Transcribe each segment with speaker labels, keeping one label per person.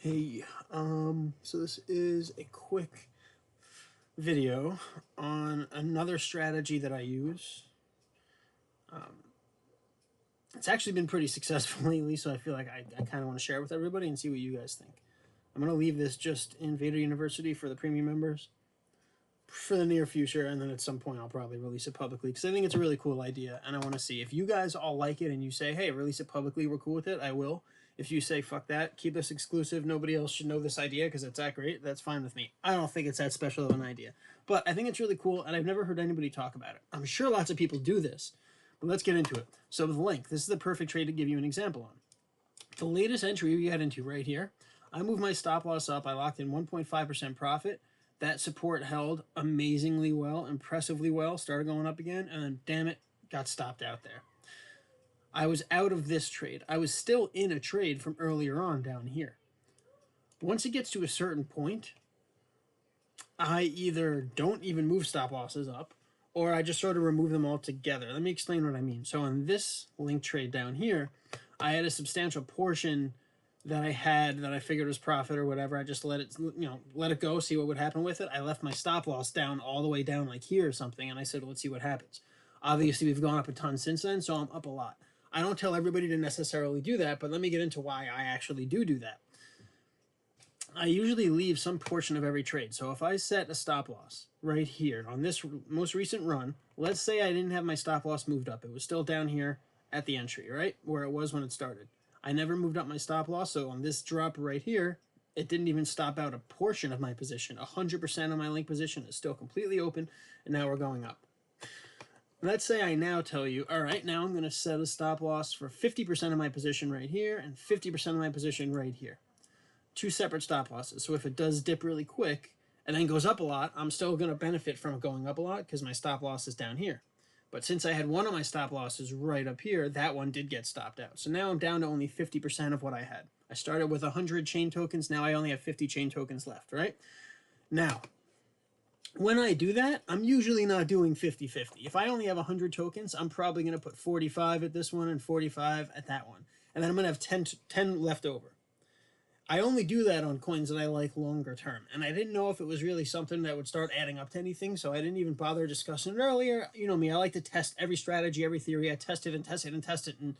Speaker 1: Hey, so this is a quick video on another strategy that I use. It's actually been pretty successful lately, so I feel like I kind of want to share it with everybody and see what you guys think. I'm going to leave this just in Vader University for the premium members for the near future, and then at some point I'll probably release it publicly because I think it's a really cool idea, and I want to see if you guys all like it and you say, hey, release it publicly, we're cool with it, I will. If you say, fuck that, keep this exclusive, nobody else should know this idea because it's that great, that's fine with me. I don't think it's that special of an idea, but I think it's really cool, and I've never heard anybody talk about it. I'm sure lots of people do this, but let's get into it. So with link, this is the perfect trade to give you an example on. The latest entry we got into right here, I moved my stop loss up, I locked in 1.5% profit. That support held amazingly well, impressively well, started going up again, and then, damn it, got stopped out there. I was out of this trade. I was still in a trade from earlier on down here. Once it gets to a certain point, I either don't even move stop losses up, or I just sort of remove them all together. Let me explain what I mean. So on this link trade down here, I had a substantial portion that I had that I figured was profit or whatever. I just let it, let it go, see what would happen with it. I left my stop loss down all the way down like here or something, and I said, well, let's see what happens. Obviously, we've gone up a ton since then, so I'm up a lot. I don't tell everybody to necessarily do that, but let me get into why I actually do that. I usually leave some portion of every trade. So if I set a stop loss right here on this most recent run, let's say I didn't have my stop loss moved up. It was still down here at the entry, right? Where it was when it started. I never moved up my stop loss, so on this drop right here, it didn't even stop out a portion of my position. 100% of my link position is still completely open, and now we're going up. Let's say I now tell you, all right, now I'm going to set a stop loss for 50% of my position right here and 50% of my position right here. Two separate stop losses. So if it does dip really quick and then goes up a lot, I'm still going to benefit from it going up a lot because my stop loss is down here. But since I had one of my stop losses right up here, that one did get stopped out. So now I'm down to only 50% of what I had. I started with 100 chain tokens. Now I only have 50 chain tokens left, right? Now, when I do that, I'm usually not doing 50-50. If I only have 100 tokens, I'm probably going to put 45 at this one and 45 at that one. And then I'm going to have 10 left over. I only do that on coins that I like longer term. And I didn't know if it was really something that would start adding up to anything, so I didn't even bother discussing it earlier. You know me, I like to test every strategy, every theory. I test it and test it and test it. And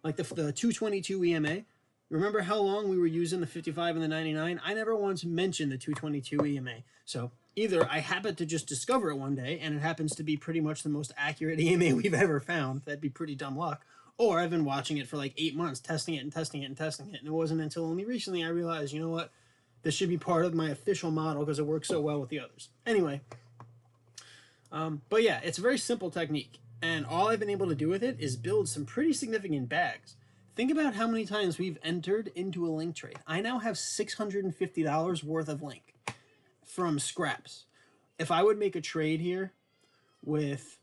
Speaker 1: like the 222 EMA, remember how long we were using the 55 and the 99? I never once mentioned the 222 EMA. So either I happened to just discover it one day, and it happens to be pretty much the most accurate EMA we've ever found. That'd be pretty dumb luck. Or I've been watching it for like 8 months, testing it and testing it and testing it. And it wasn't until only recently I realized, you know what, this should be part of my official model because it works so well with the others. Anyway, but yeah, it's a very simple technique. And all I've been able to do with it is build some pretty significant bags. Think about how many times we've entered into a link trade. I now have $650 worth of link from scraps. If I would make a trade here with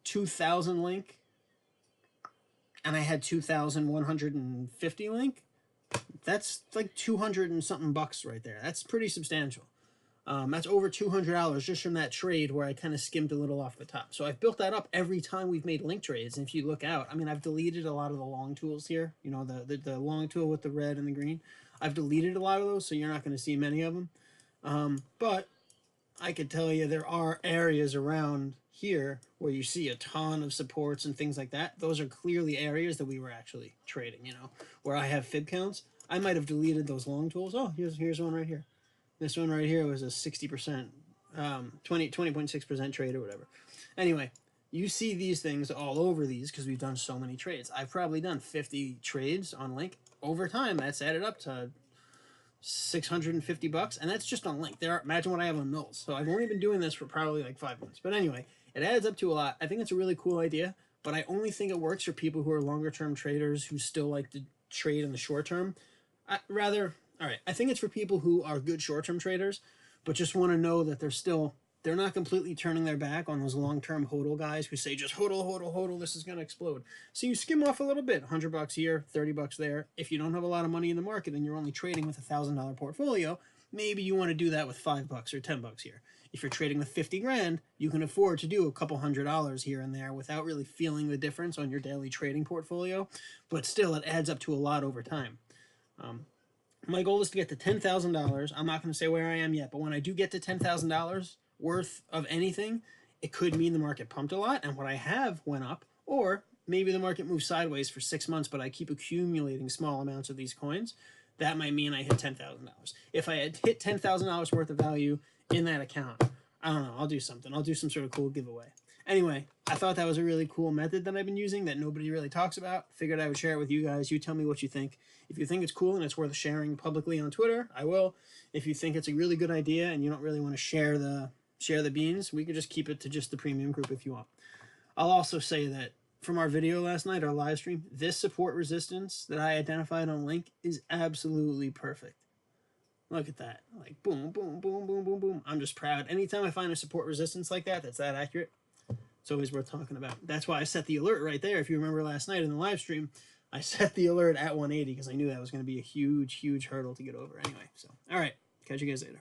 Speaker 1: 2,000 link, and I had 2,150 link, that's like 200 and something bucks right there. That's pretty substantial. That's over $200 just from that trade where I kind of skimmed a little off the top. So I've built that up every time we've made link trades. And if you look out, I mean, I've deleted a lot of the long tools here. You know, the long tool with the red and the green. I've deleted a lot of those, so you're not going to see many of them. But I could tell you there are areas around here where you see a ton of supports and things like that. Those are clearly areas that we were actually trading, you know, where I have fib counts. I might have deleted those long tools. Oh, here's one right here. This one right here was a 60%, 20.6% trade or whatever. Anyway, you see these things all over these because we've done so many trades. I've probably done 50 trades on link. Over time, that's added up to $650, and that's just on link. Imagine what I have on nulls. So I've only been doing this for probably like 5 months. But anyway, it adds up to a lot. I think it's a really cool idea, but I only think it works for people who are longer term traders who still like to trade in the short term. All right, I think it's for people who are good short term traders, but just want to know that they're not completely turning their back on those long-term hodl guys who say just hodl, hodl, hodl, this is going to explode. So you skim off a little bit, $100 here, $30 there. If you don't have a lot of money in the market and you're only trading with $1,000 portfolio, maybe you want to do that with $5 or $10 here. If you're trading with 50 grand, you can afford to do a couple $100 here and there without really feeling the difference on your daily trading portfolio, but still it adds up to a lot over time. My goal is to get to $10,000. I'm not going to say where I am yet, but when I do get to $10,000 worth of anything, it could mean the market pumped a lot and what I have went up, or maybe the market moved sideways for 6 months, but I keep accumulating small amounts of these coins. That might mean I hit $10,000. If I had hit $10,000 worth of value in that account, I don't know, I'll do something. I'll do some sort of cool giveaway. Anyway, I thought that was a really cool method that I've been using that nobody really talks about. Figured I would share it with you guys. You tell me what you think. If you think it's cool and it's worth sharing publicly on Twitter, I will. If you think it's a really good idea and you don't really want to share the beans, we could just keep it to just the premium group if you want. I'll also say that from our video last night, our live stream, this support resistance that I identified on Link is absolutely perfect. Look at that. Like boom, boom, boom, boom, boom, boom. I'm just proud. Anytime I find a support resistance like that, that's that accurate, it's always worth talking about. That's why I set the alert right there. If you remember last night in the live stream, I set the alert at 180 because I knew that was going to be a huge, huge hurdle to get over anyway. So, all right. Catch you guys later.